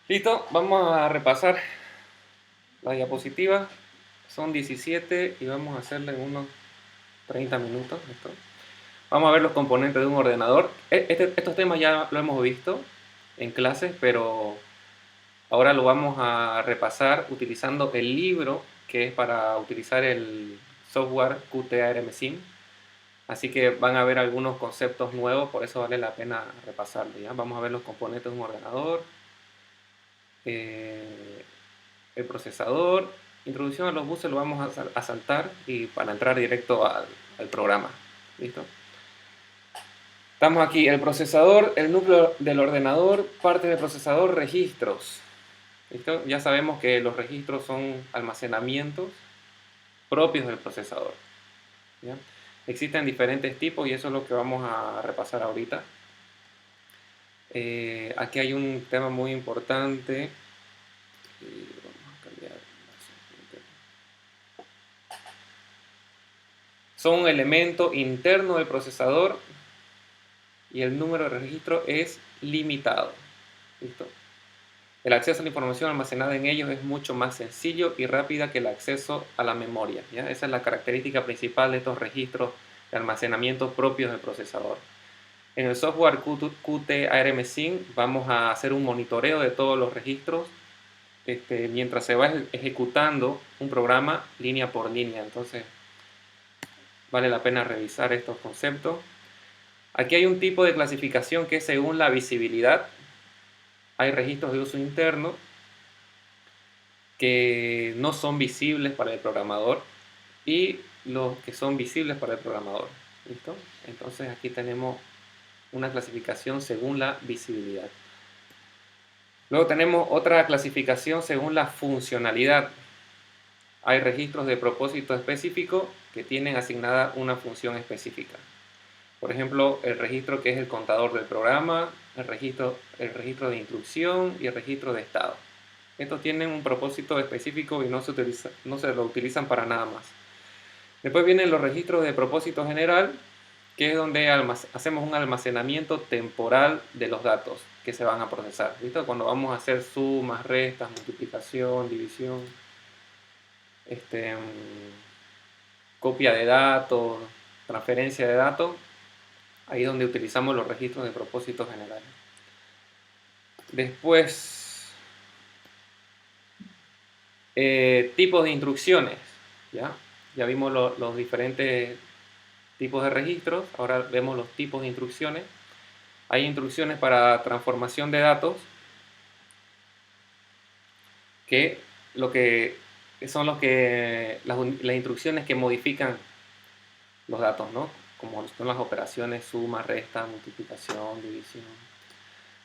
Listo, vamos a repasar la diapositiva. Son 17 y vamos a hacerla en unos 30 minutos. ¿Listo? Vamos a ver los componentes de un ordenador. Estos temas ya lo hemos visto en clases, pero ahora lo vamos a repasar utilizando el libro que es para utilizar el software Qt-ARM Así que van a ver algunos conceptos nuevos, por eso vale la pena repasarlo. ¿ya? Vamos a ver los componentes de un ordenador, eh, el procesador, introducción a los buses lo vamos a saltar y para entrar directo al programa. ¿Listo? Estamos aquí, el procesador, el núcleo del ordenador, parte del procesador, registros. ¿Listo? Ya sabemos que los registros son almacenamientos propios del procesador. ¿ya? Existen diferentes tipos y eso es lo que vamos a repasar ahorita. Aquí hay un tema muy importante. Vamos a cambiar. Son un elemento interno del procesador y el número de registro es limitado. ¿Listo? El acceso a la información almacenada en ellos es mucho más sencillo y rápida que el acceso a la memoria. ¿ya? Esa es la característica principal de estos registros de almacenamiento propios del procesador. En el software Qt-ARM vamos a hacer un monitoreo de todos los registros mientras se va ejecutando un programa línea por línea. Entonces vale la pena revisar estos conceptos. Aquí hay un tipo de clasificación que es según la visibilidad. Hay registros de uso interno que no son visibles para el programador y los que son visibles para el programador. ¿Listo? Entonces aquí tenemos una clasificación según la visibilidad. Luego tenemos otra clasificación según la funcionalidad. Hay registros de propósito específico que tienen asignada una función específica. Por ejemplo, el registro que es el contador del programa, el registro de instrucción y el registro de estado. Estos tienen un propósito específico y no se lo utilizan para nada más. Después vienen los registros de propósito general, que es donde hacemos un almacenamiento temporal de los datos que se van a procesar. ¿Listo? Cuando vamos a hacer sumas, restas, multiplicación, división, copia de datos, transferencia de datos, ahí es donde utilizamos los registros de propósito general. Después, tipos de instrucciones. Ya vimos los diferentes tipos de registros, ahora vemos los tipos de instrucciones. Hay instrucciones para transformación de datos, que son las instrucciones que modifican los datos, ¿no? Como son las operaciones suma, resta, multiplicación, división.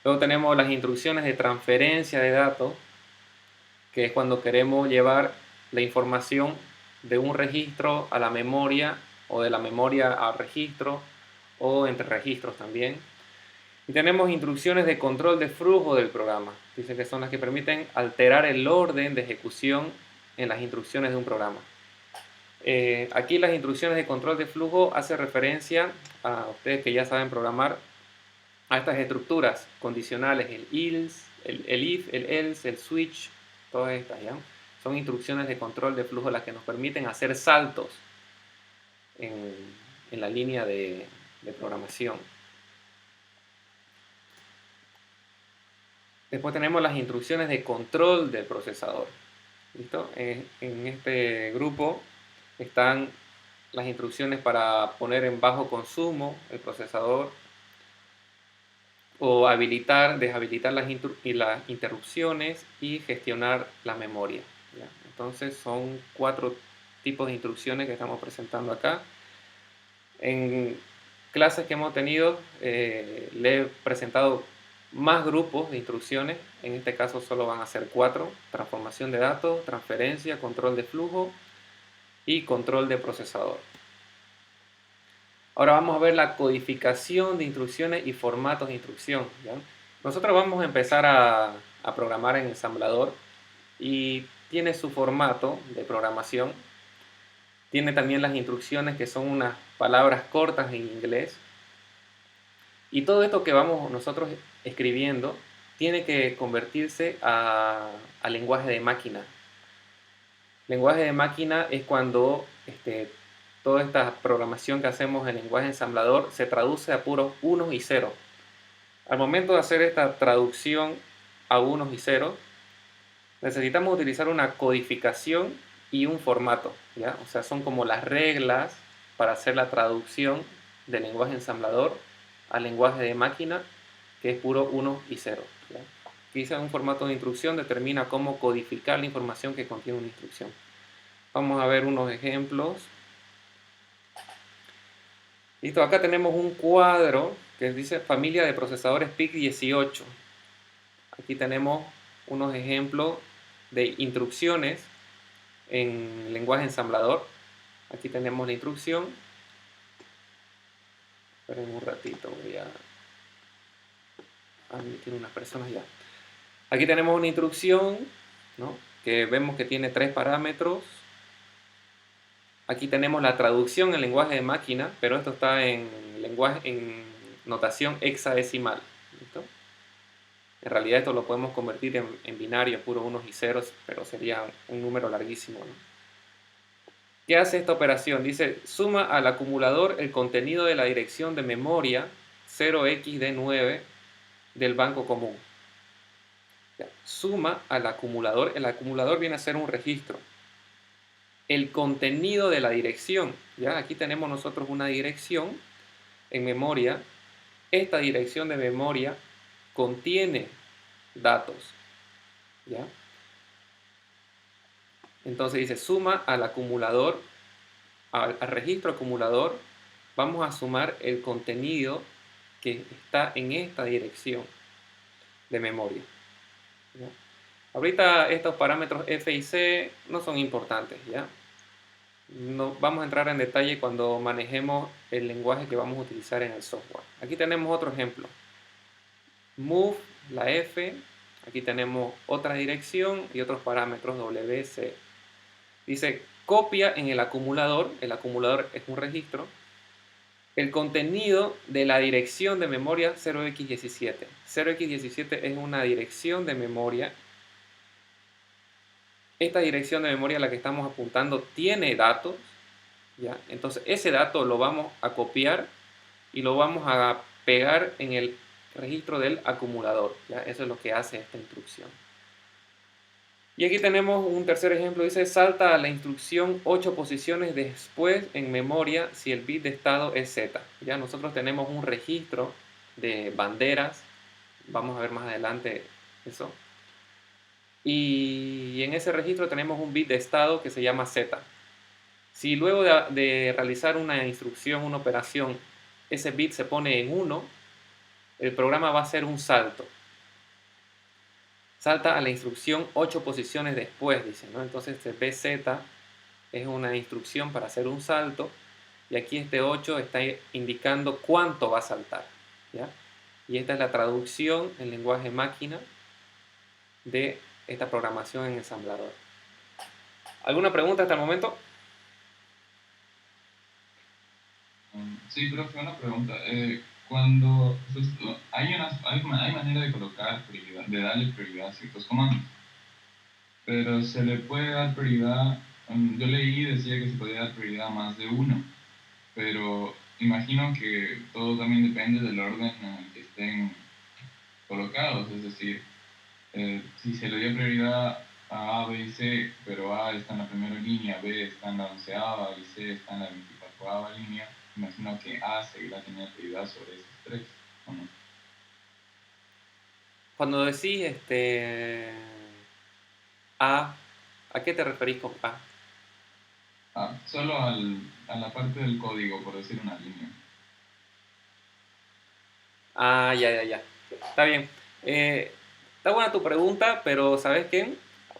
Luego tenemos las instrucciones de transferencia de datos, que es cuando queremos llevar la información de un registro a la memoria o de la memoria al registro o entre registros también. Y tenemos instrucciones de control de flujo del programa. Dice que son las que permiten alterar el orden de ejecución en las instrucciones de un programa. Aquí las instrucciones de control de flujo hace referencia a ustedes que ya saben programar a estas estructuras condicionales, el else, el if, el else, el switch, todas estas, ¿ya? Son instrucciones de control de flujo las que nos permiten hacer saltos en la línea de programación. Después tenemos las instrucciones de control del procesador. ¿Listo? En este grupo están las instrucciones para poner en bajo consumo el procesador o habilitar, deshabilitar las interrupciones y gestionar la memoria. ¿ya? Entonces son 4 tipos de instrucciones que estamos presentando acá. En clases que hemos tenido le he presentado más grupos de instrucciones, en este caso solo van a ser 4, transformación de datos, transferencia, control de flujo y control de procesador. Ahora vamos a ver la codificación de instrucciones y formatos de instrucción. ¿ya? Nosotros vamos a empezar a programar en ensamblador y tiene su formato de programación. Tiene también las instrucciones que son unas palabras cortas en inglés. Y todo esto que vamos nosotros escribiendo tiene que convertirse a lenguaje de máquina. Lenguaje de máquina es cuando toda esta programación que hacemos en lenguaje ensamblador se traduce a puros unos y ceros. Al momento de hacer esta traducción a unos y ceros, necesitamos utilizar una codificación y un formato, ¿ya? O sea, son como las reglas para hacer la traducción del lenguaje ensamblador al lenguaje de máquina, que es puro 1 y 0, ¿ya? Quizá un formato de instrucción determina cómo codificar la información que contiene una instrucción. Vamos a ver unos ejemplos. Listo, acá tenemos un cuadro que dice familia de procesadores PIC18. Aquí tenemos unos ejemplos de instrucciones en lenguaje ensamblador. Aquí tenemos la instrucción. Esperen un ratito, voy a admitir unas personas ya. Aquí tenemos una instrucción, ¿no?, que vemos que tiene 3 parámetros. Aquí tenemos la traducción en lenguaje de máquina, pero esto está en notación hexadecimal. ¿Listo? En realidad esto lo podemos convertir en binario, puro unos y ceros, pero sería un número larguísimo, ¿no? ¿Qué hace esta operación? Dice, suma al acumulador el contenido de la dirección de memoria 0xD9 del banco común. Ya, suma al acumulador. El acumulador viene a ser un registro. El contenido de la dirección. ¿Ya? Aquí tenemos nosotros una dirección en memoria. Esta dirección de memoria contiene datos. ¿Ya? Entonces dice, suma al acumulador, al registro acumulador, vamos a sumar el contenido que está en esta dirección de memoria. ¿Ya? Ahorita estos parámetros F y C no son importantes, ¿ya? No, vamos a entrar en detalle cuando manejemos el lenguaje que vamos a utilizar en el software. Aquí tenemos otro ejemplo. Move, la F, aquí tenemos otra dirección y otros parámetros W, C. Dice, copia en el acumulador es un registro, el contenido de la dirección de memoria 0x17. 0x17 es una dirección de memoria. Esta dirección de memoria a la que estamos apuntando tiene datos, ¿ya? Entonces ese dato lo vamos a copiar y lo vamos a pegar en el registro del acumulador, ¿ya? Eso es lo que hace esta instrucción. Y aquí tenemos un tercer ejemplo, dice salta a la instrucción 8 posiciones después en memoria si el bit de estado es Z. Ya nosotros tenemos un registro de banderas, vamos a ver más adelante eso. Y en ese registro tenemos un bit de estado que se llama Z. Si luego de realizar una instrucción, una operación, ese bit se pone en 1, el programa va a hacer un salto. Salta a la instrucción 8 posiciones después, dice, ¿no? Entonces este BZ es una instrucción para hacer un salto y aquí este 8 está indicando cuánto va a saltar, ¿ya? Y esta es la traducción en lenguaje máquina de esta programación en ensamblador. ¿Alguna pregunta hasta el momento? Sí, profe, una pregunta. Cuando pues, hay manera de colocar prioridad, de darle prioridad a ciertos comandos, pero se le puede dar prioridad, yo leí y decía que se podía dar prioridad a más de uno, pero imagino que todo también depende del orden en el que estén colocados, es decir, si se le dio prioridad a A, B y C, pero A está en la primera línea, B está en la 11ª y C está en la 24ª línea, imagino que A seguirá teniendo prioridad sobre esos tres, ¿o no? Cuando decís ¿a qué te referís con A? Solo a la parte del código, por decir una línea. Ya. Está bien. Está buena tu pregunta, pero ¿sabes qué?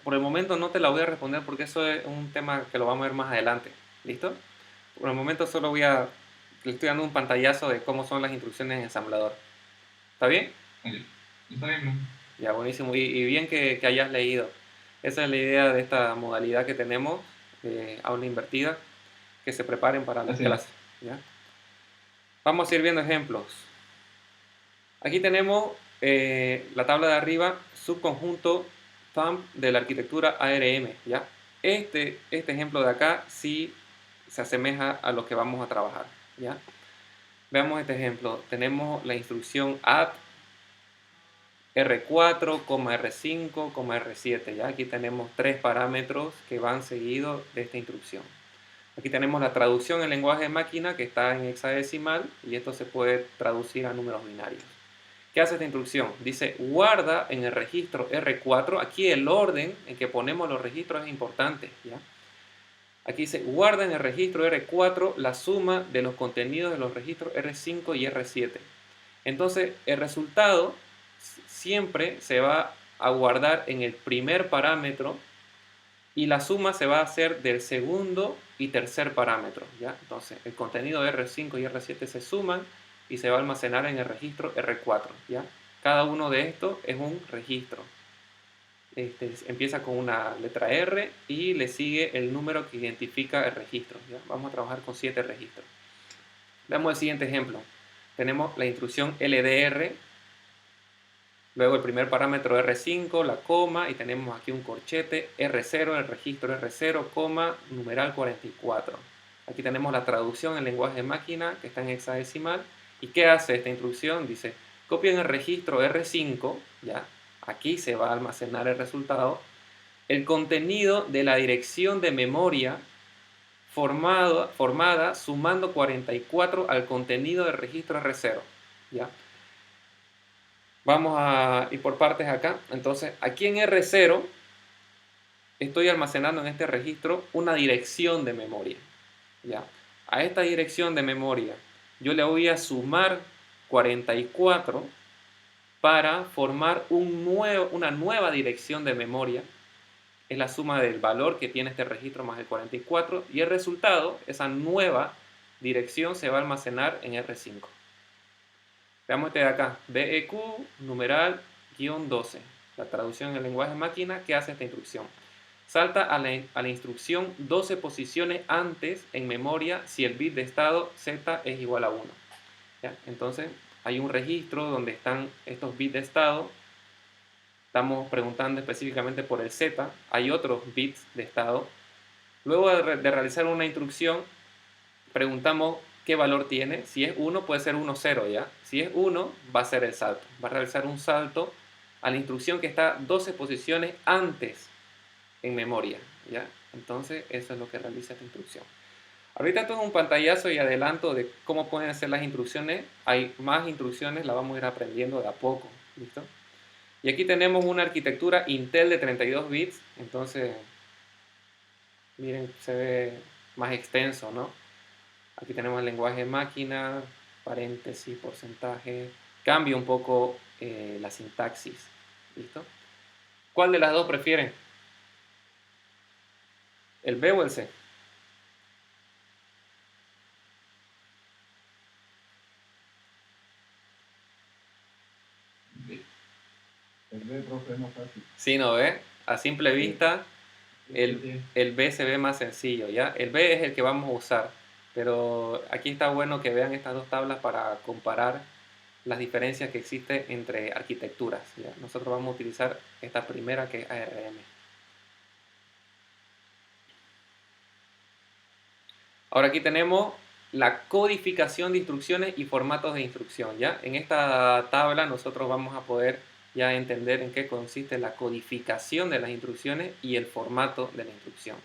Por el momento no te la voy a responder porque eso es un tema que lo vamos a ver más adelante. ¿Listo? Por el momento solo le estoy dando un pantallazo de cómo son las instrucciones en ensamblador. ¿Está bien? Oye, está bien, bro. Ya, buenísimo. Y bien que hayas leído. Esa es la idea de esta modalidad que tenemos, aula invertida, que se preparen para las Gracias. clases. ¿Ya? Vamos a ir viendo ejemplos. Aquí tenemos la tabla de arriba, subconjunto thumb de la arquitectura ARM, ¿ya? Este ejemplo de acá sí se asemeja a lo que vamos a trabajar, ¿ya? Veamos este ejemplo. Tenemos la instrucción add R4, R5, R7, ¿ya? Aquí tenemos tres parámetros que van seguidos de esta instrucción. Aquí tenemos la traducción en lenguaje de máquina que está en hexadecimal y esto se puede traducir a números binarios. ¿Qué hace esta instrucción? Dice guarda en el registro R4. Aquí el orden en que ponemos los registros es importante, ¿ya? Aquí dice guarda en el registro R4 la suma de los contenidos de los registros R5 y R7. Entonces el resultado siempre se va a guardar en el primer parámetro y la suma se va a hacer del segundo y tercer parámetro, ¿ya? Entonces el contenido de R5 y R7 se suman y se va a almacenar en el registro R4, ¿ya? Cada uno de estos es un registro. Empieza con una letra R y le sigue el número que identifica el registro, ¿ya? Vamos a trabajar con 7 registros. Veamos el siguiente ejemplo. Tenemos la instrucción LDR, luego el primer parámetro R5, la coma, y tenemos aquí un corchete R0, el registro R0, coma, numeral 44. Aquí tenemos la traducción en lenguaje de máquina que está en hexadecimal. ¿Y qué hace esta instrucción? Dice, copien el registro R5, ¿ya? Aquí se va a almacenar el resultado, el contenido de la dirección de memoria formada sumando 44 al contenido del registro R0, ¿ya? Vamos a ir por partes acá. Entonces, aquí en R0 estoy almacenando en este registro una dirección de memoria, ¿ya? A esta dirección de memoria yo le voy a sumar 44 para formar una nueva dirección de memoria. Es la suma del valor que tiene este registro más el 44 y el resultado, esa nueva dirección, se va a almacenar en R5. Veamos este de acá, BEQ numeral -12, la traducción en el lenguaje máquina que hace esta instrucción. Salta a la instrucción 12 posiciones antes en memoria si el bit de estado Z es igual a 1. ¿Ya? Entonces hay un registro donde están estos bits de estado. Estamos preguntando específicamente por el Z. Hay otros bits de estado. Luego de realizar una instrucción, preguntamos qué valor tiene. Si es 1, puede ser 1, 0, ¿ya? Si es 1, va a ser el salto. Va a realizar un salto a la instrucción que está 12 posiciones antes en memoria, ¿ya? Entonces, eso es lo que realiza esta instrucción. Ahorita esto es un pantallazo y adelanto de cómo pueden ser las instrucciones. Hay más instrucciones, las vamos a ir aprendiendo de a poco, ¿listo? Y aquí tenemos una arquitectura Intel de 32 bits, entonces, miren, se ve más extenso, ¿no? Aquí tenemos el lenguaje máquina, paréntesis, porcentaje, cambia un poco la sintaxis, ¿listo? ¿Cuál de las dos prefieren? ¿El B o el C? El B, profe, es más fácil. Sí, ¿no ve? A simple vista, el B se ve más sencillo, ¿ya? El B es el que vamos a usar, pero aquí está bueno que vean estas dos tablas para comparar las diferencias que existen entre arquitecturas, ¿ya? Nosotros vamos a utilizar esta primera que es ARM. Ahora aquí tenemos la codificación de instrucciones y formatos de instrucción, ¿ya? En esta tabla nosotros vamos a poder ya entender en qué consiste la codificación de las instrucciones y el formato de la instrucción.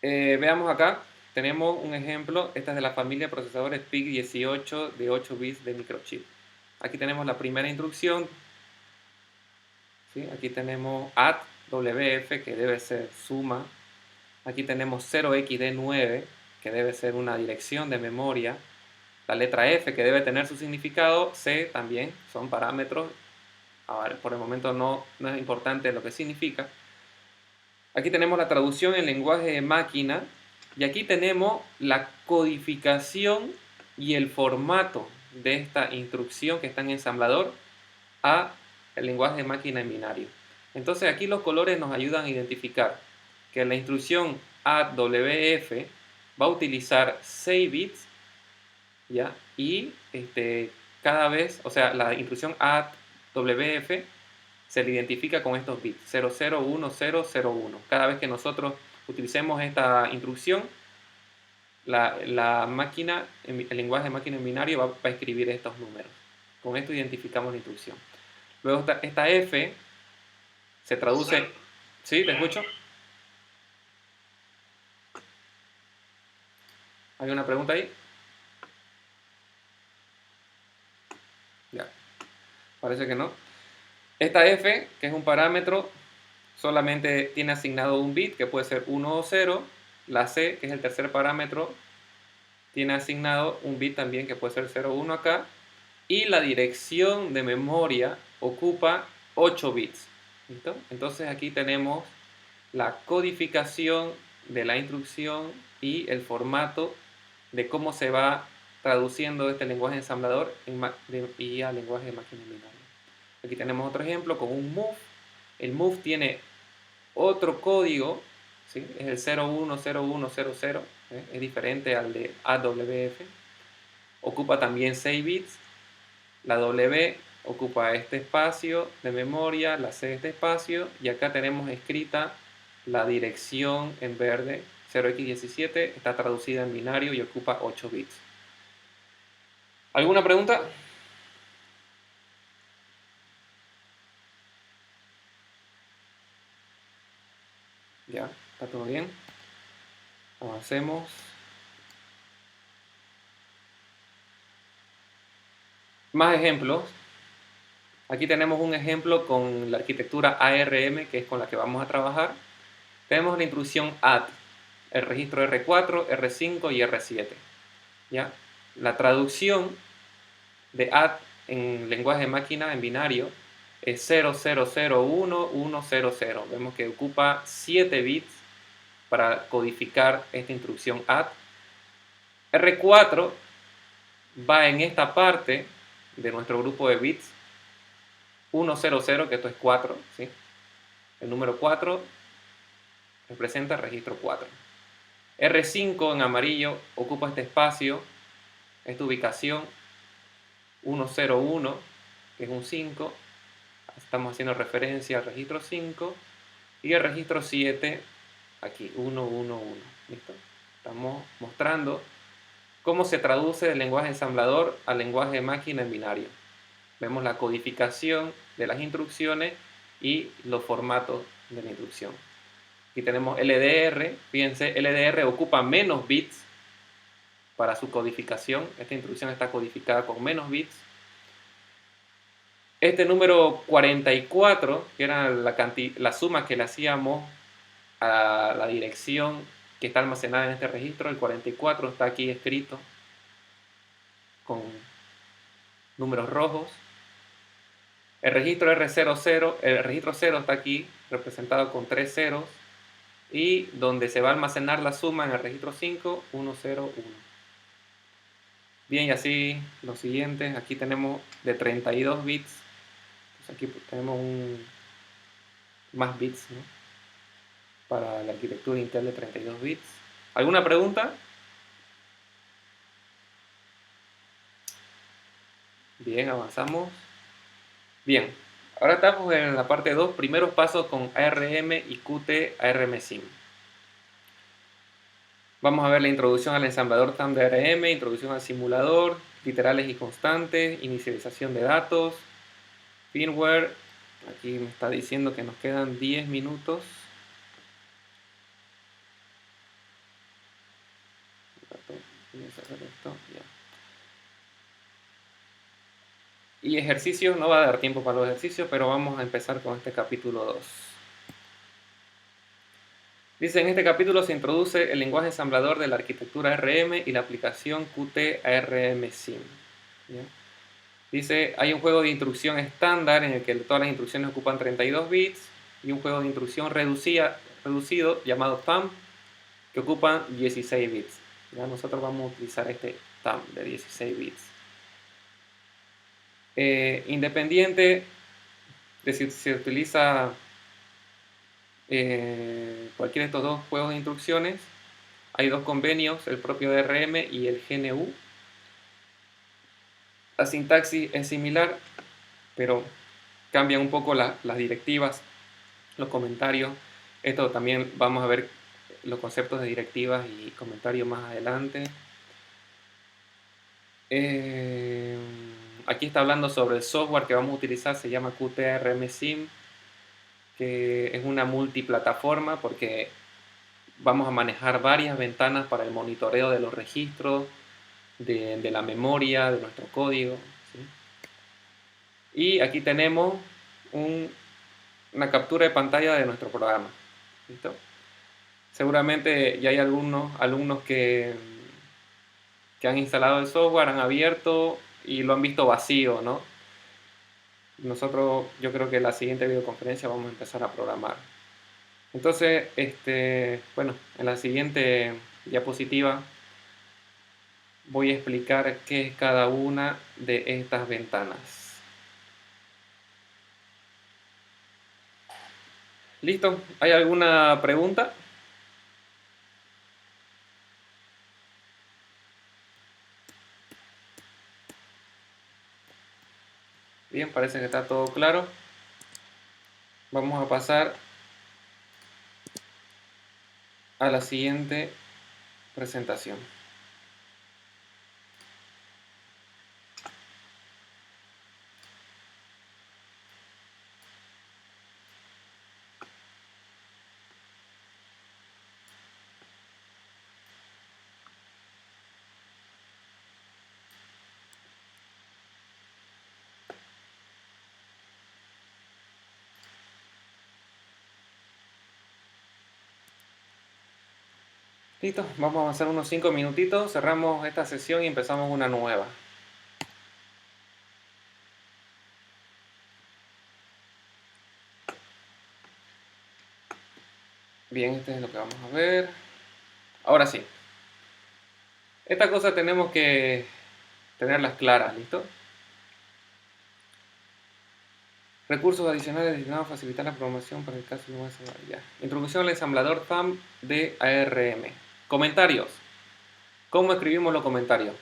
Veamos acá, tenemos un ejemplo, esta es de la familia de procesadores PIC18 de 8 bits de microchip. Aquí tenemos la primera instrucción, ¿sí? Aquí tenemos add WF, que debe ser suma. Aquí tenemos 0xD9, que debe ser una dirección de memoria. La letra F, que debe tener su significado. C también, son parámetros. Ahora, por el momento no es importante lo que significa. Aquí tenemos la traducción en lenguaje de máquina. Y aquí tenemos la codificación y el formato de esta instrucción que está en ensamblador a el lenguaje de máquina en binario. Entonces aquí los colores nos ayudan a identificar que la instrucción addWF va a utilizar 6 bits, ¿ya? Y cada vez, o sea, la instrucción add WF se le identifica con estos bits 001001. Cada vez que nosotros utilicemos esta instrucción, la máquina, el lenguaje de máquina en binario va a escribir estos números. Con esto identificamos la instrucción. Luego esta F se traduce... ¿Sí? ¿Te escucho? ¿Hay una pregunta ahí? Ya, parece que no. Esta F, que es un parámetro, solamente tiene asignado un bit, que puede ser 1 o 0. La C, que es el tercer parámetro, tiene asignado un bit también, que puede ser 0 o 1 acá. Y la dirección de memoria ocupa 8 bits. ¿Listo? Entonces aquí tenemos la codificación de la instrucción y el formato de cómo se va traduciendo este lenguaje ensamblador y al lenguaje de máquina binaria. Aquí tenemos otro ejemplo con un move. El move tiene otro código, ¿sí? Es el 010100, ¿eh? Es diferente al de AWF. Ocupa también 6 bits. La W ocupa este espacio de memoria, la C este espacio, y acá tenemos escrita la dirección en verde 0x17, está traducida en binario y ocupa 8 bits. ¿Alguna pregunta? Ya, está todo bien. Avancemos. Más ejemplos. Aquí tenemos un ejemplo con la arquitectura ARM, que es con la que vamos a trabajar. Tenemos la instrucción add, el registro R4, R5 y R7. ¿Ya? La traducción de add en lenguaje de máquina en binario es 0001100. Vemos que ocupa 7 bits para codificar esta instrucción add. R4 va en esta parte de nuestro grupo de bits 100, que esto es 4, ¿sí? El número 4 representa el registro 4. R5 en amarillo ocupa este espacio, esta ubicación 101, que es un 5. Estamos haciendo referencia al registro 5. Y el registro 7, aquí, 111. ¿Listo? Estamos mostrando cómo se traduce del lenguaje ensamblador al lenguaje de máquina en binario. Vemos la codificación de las instrucciones y los formatos de la instrucción. Aquí tenemos LDR. Fíjense, LDR ocupa menos bits para su codificación. Esta instrucción está codificada con menos bits. Este número 44, que era la suma que le hacíamos a la dirección que está almacenada en este registro, el 44 está aquí escrito con números rojos. El registro R00, el registro 0 está aquí representado con 3 ceros, y donde se va a almacenar la suma en el registro 5, 101. Bien, y así los siguientes. Aquí tenemos de 32 bits. Entonces aquí tenemos más bits, ¿no? Para la arquitectura Intel de 32 bits. ¿Alguna pregunta? Bien, avanzamos. Bien, ahora estamos en la parte 2, primeros pasos con ARM y Qt ARM Sim. Vamos a ver la introducción al ensamblador TAM de ARM, introducción al simulador, literales y constantes, inicialización de datos, firmware. Aquí me está diciendo que nos quedan 10 minutos. Y ejercicios, no va a dar tiempo para los ejercicios, pero vamos a empezar con este capítulo 2. Dice, en este capítulo se introduce el lenguaje ensamblador de la arquitectura ARM y la aplicación Qt ARM Sim. ¿Ya? Dice, hay un juego de instrucción estándar en el que todas las instrucciones ocupan 32 bits y un juego de instrucción reducido llamado TAM que ocupan 16 bits. ¿Ya? Nosotros vamos a utilizar este TAM de 16 bits. Independiente de si se utiliza cualquiera de estos dos juegos de instrucciones, hay dos convenios, el propio DRM y el GNU. La sintaxis es similar, pero cambian un poco las directivas, los comentarios. Esto también vamos a ver los conceptos de directivas y comentarios más adelante. Aquí está hablando sobre el software que vamos a utilizar, se llama Qtrm Sim, que es una multiplataforma porque vamos a manejar varias ventanas para el monitoreo de los registros, de la memoria, de nuestro código, ¿sí? Y aquí tenemos una captura de pantalla de nuestro programa. ¿Listo? Seguramente ya hay algunos alumnos que han instalado el software, han abierto y lo han visto vacío, ¿no? Nosotros, yo creo que en la siguiente videoconferencia vamos a empezar a programar. Entonces, bueno, en la siguiente diapositiva voy a explicar qué es cada una de estas ventanas. ¿Listo? ¿Hay alguna pregunta? Bien, parece que está todo claro. Vamos a pasar a la siguiente presentación. Listo, vamos a avanzar unos 5 minutitos, cerramos esta sesión y empezamos una nueva. Bien, este es lo que vamos a ver. Ahora sí. Estas cosas tenemos que tenerlas claras, ¿listo? Recursos adicionales destinados a facilitar la programación para el caso de una ya. Introducción al ensamblador THUMB de ARM. Comentarios. ¿Cómo escribimos los comentarios?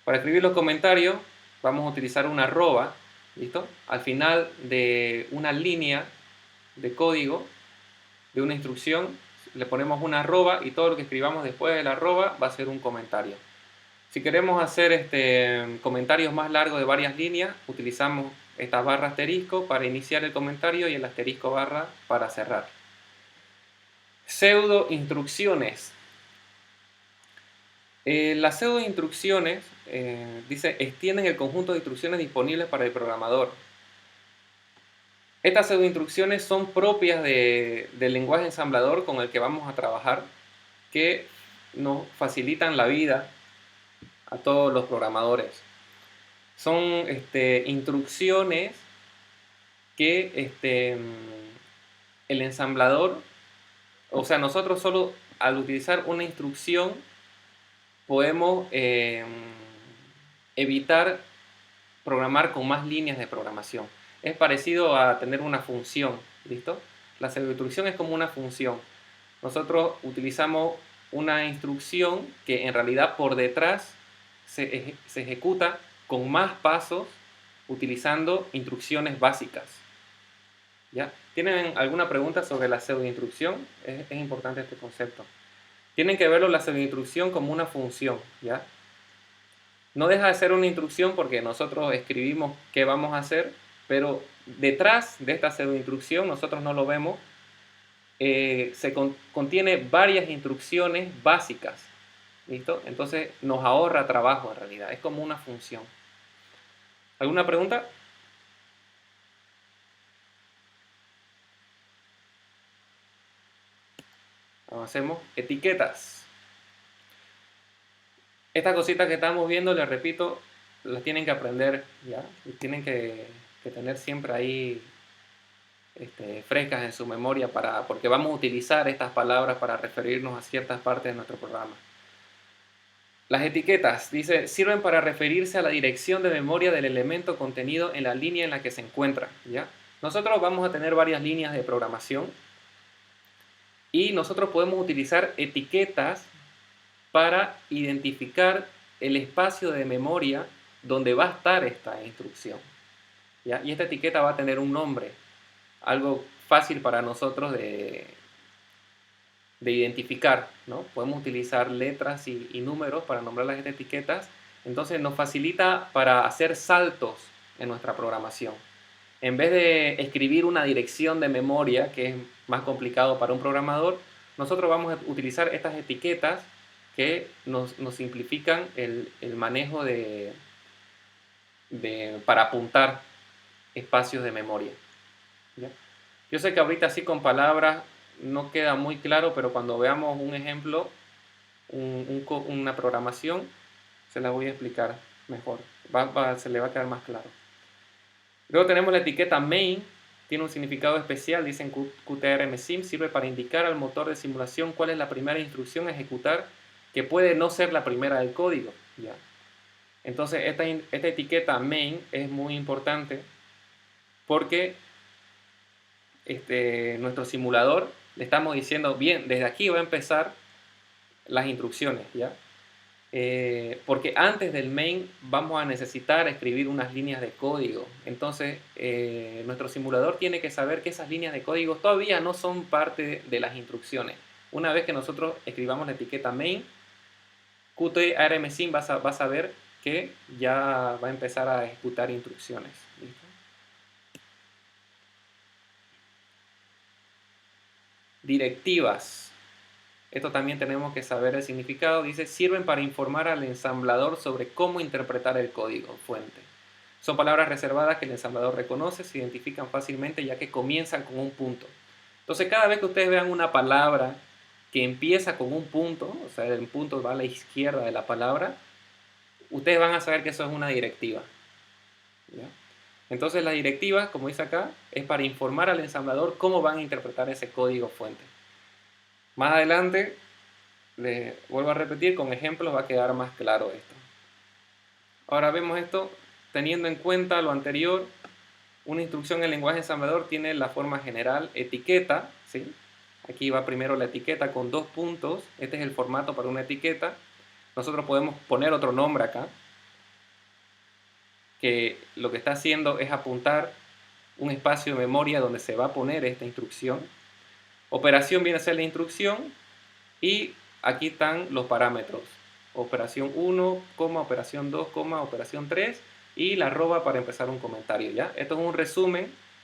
Para escribir los comentarios vamos a utilizar una arroba, ¿listo? Al final de una línea de código, de una instrucción, le ponemos una arroba y todo lo que escribamos después de la arroba va a ser un comentario. Si queremos hacer comentarios más largos de varias líneas, utilizamos esta barra asterisco para iniciar el comentario y el asterisco barra para cerrar. Pseudo instrucciones. Las pseudo instrucciones, dice, extienden el conjunto de instrucciones disponibles para el programador. Estas pseudo instrucciones son propias del lenguaje ensamblador con el que vamos a trabajar, que nos facilitan la vida a todos los programadores. Son instrucciones que el ensamblador, o sea, nosotros solo al utilizar una instrucción podemos evitar programar con más líneas de programación. Es parecido a tener una función, ¿listo? La pseudoinstrucción es como una función. Nosotros utilizamos una instrucción que en realidad por detrás se ejecuta con más pasos utilizando instrucciones básicas. ¿Ya? ¿Tienen alguna pregunta sobre la pseudoinstrucción? Es importante este concepto. Tienen que verlo la pseudoinstrucción como una función, ¿ya? No deja de ser una instrucción porque nosotros escribimos qué vamos a hacer, pero detrás de esta pseudoinstrucción, nosotros no lo vemos, contiene varias instrucciones básicas, ¿listo? Entonces nos ahorra trabajo en realidad, es como una función. ¿Alguna pregunta? Avancemos. Etiquetas. Estas cositas que estamos viendo, les repito, las tienen que aprender, ¿ya? Y tienen que tener siempre ahí frescas en su memoria porque vamos a utilizar estas palabras para referirnos a ciertas partes de nuestro programa. Las etiquetas, dice, sirven para referirse a la dirección de memoria del elemento contenido en la línea en la que se encuentra, ¿ya? Nosotros vamos a tener varias líneas de programación y nosotros podemos utilizar etiquetas para identificar el espacio de memoria donde va a estar esta instrucción, ¿ya? Y esta etiqueta va a tener un nombre, algo fácil para nosotros de identificar, ¿no? Podemos utilizar letras y números para nombrar las etiquetas, entonces nos facilita para hacer saltos en nuestra programación. En vez de escribir una dirección de memoria, que es más complicado para un programador, nosotros vamos a utilizar estas etiquetas que nos simplifican el manejo para apuntar espacios de memoria, ¿ya? Yo sé que ahorita así con palabras no queda muy claro, pero cuando veamos un ejemplo, una programación, se la voy a explicar mejor. Se le va a quedar más claro. Luego tenemos la etiqueta main, tiene un significado especial, dice en QTRM-SIM, sirve para indicar al motor de simulación cuál es la primera instrucción a ejecutar, que puede no ser la primera del código, ¿ya? Entonces esta etiqueta main es muy importante porque nuestro simulador le estamos diciendo, bien, desde aquí va a empezar las instrucciones, ¿ya? Porque antes del main vamos a necesitar escribir unas líneas de código. Entonces, nuestro simulador tiene que saber que esas líneas de código todavía no son parte de las instrucciones. Una vez que nosotros escribamos la etiqueta main, QT-ARM-SIM va a saber que ya va a empezar a ejecutar instrucciones. ¿Listo? Directivas. Esto también tenemos que saber el significado. Dice, sirven para informar al ensamblador sobre cómo interpretar el código fuente. Son palabras reservadas que el ensamblador reconoce, se identifican fácilmente ya que comienzan con un punto. Entonces, cada vez que ustedes vean una palabra que empieza con un punto, o sea, el punto va a la izquierda de la palabra, ustedes van a saber que eso es una directiva, ¿ya? Entonces, la directiva, como dice acá, es para informar al ensamblador cómo van a interpretar ese código fuente. Más adelante, les vuelvo a repetir, con ejemplos va a quedar más claro esto. Ahora vemos esto, teniendo en cuenta lo anterior, una instrucción en lenguaje ensamblador tiene la forma general etiqueta, ¿sí? Aquí va primero la etiqueta con 2 puntos, este es el formato para una etiqueta. Nosotros podemos poner otro nombre acá, que lo que está haciendo es apuntar un espacio de memoria donde se va a poner esta instrucción. Operación viene a ser la instrucción y aquí están los parámetros. Operación 1, operación 2, operación 3 y la arroba para empezar un comentario, ¿ya? Esto es un resumen